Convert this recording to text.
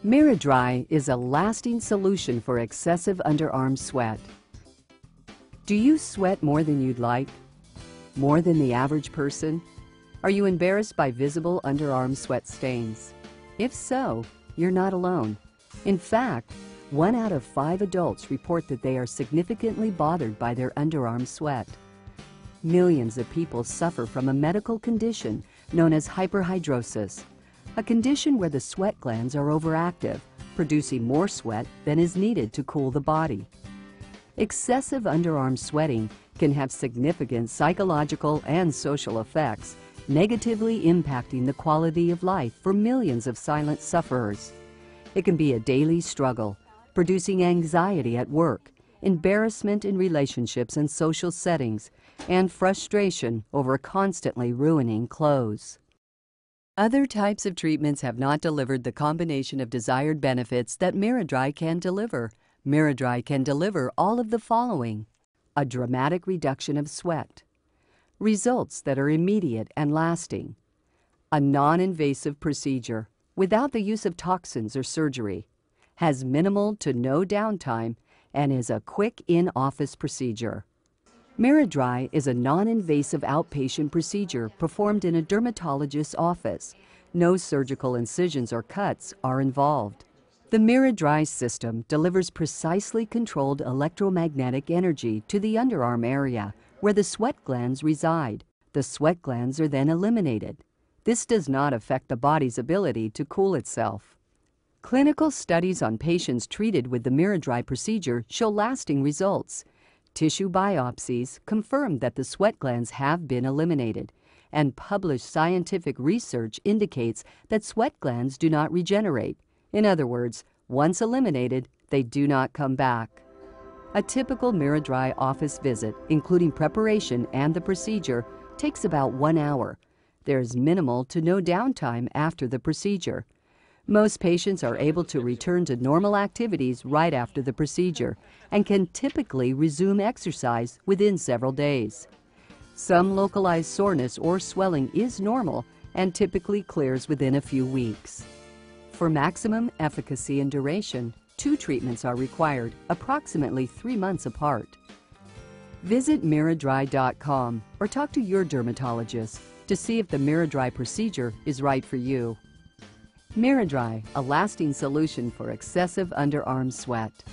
Miradry is a lasting solution for excessive underarm sweat. Do you sweat more than you'd like? More than the average person? Are you embarrassed by visible underarm sweat stains? If so, you're not alone. In fact, 1 out of 5 adults report that they are significantly bothered by their underarm sweat. Millions of people suffer from a medical condition known as hyperhidrosis, a condition where the sweat glands are overactive, producing more sweat than is needed to cool the body. Excessive underarm sweating can have significant psychological and social effects, negatively impacting the quality of life for millions of silent sufferers. It can be a daily struggle, producing anxiety at work, embarrassment in relationships and social settings, and frustration over constantly ruining clothes. Other types of treatments have not delivered the combination of desired benefits that Miradry can deliver. Miradry can deliver all of the following: a dramatic reduction of sweat, results that are immediate and lasting, a non-invasive procedure without the use of toxins or surgery, has minimal to no downtime, and is a quick in-office procedure. Miradry is a non-invasive outpatient procedure performed in a dermatologist's office. No surgical incisions or cuts are involved. The Miradry system delivers precisely controlled electromagnetic energy to the underarm area where the sweat glands reside. The sweat glands are then eliminated. This does not affect the body's ability to cool itself. Clinical studies on patients treated with the Miradry procedure show lasting results. Tissue biopsies confirm that the sweat glands have been eliminated, and published scientific research indicates that sweat glands do not regenerate. In other words, once eliminated, they do not come back. A typical Miradry office visit, including preparation and the procedure, takes about 1 hour. There is minimal to no downtime after the procedure. Most patients are able to return to normal activities right after the procedure and can typically resume exercise within several days. Some localized soreness or swelling is normal and typically clears within a few weeks. For maximum efficacy and duration, 2 treatments are required, approximately 3 months apart. Visit Miradry.com or talk to your dermatologist to see if the Miradry procedure is right for you. Miradry, a lasting solution for excessive underarm sweat.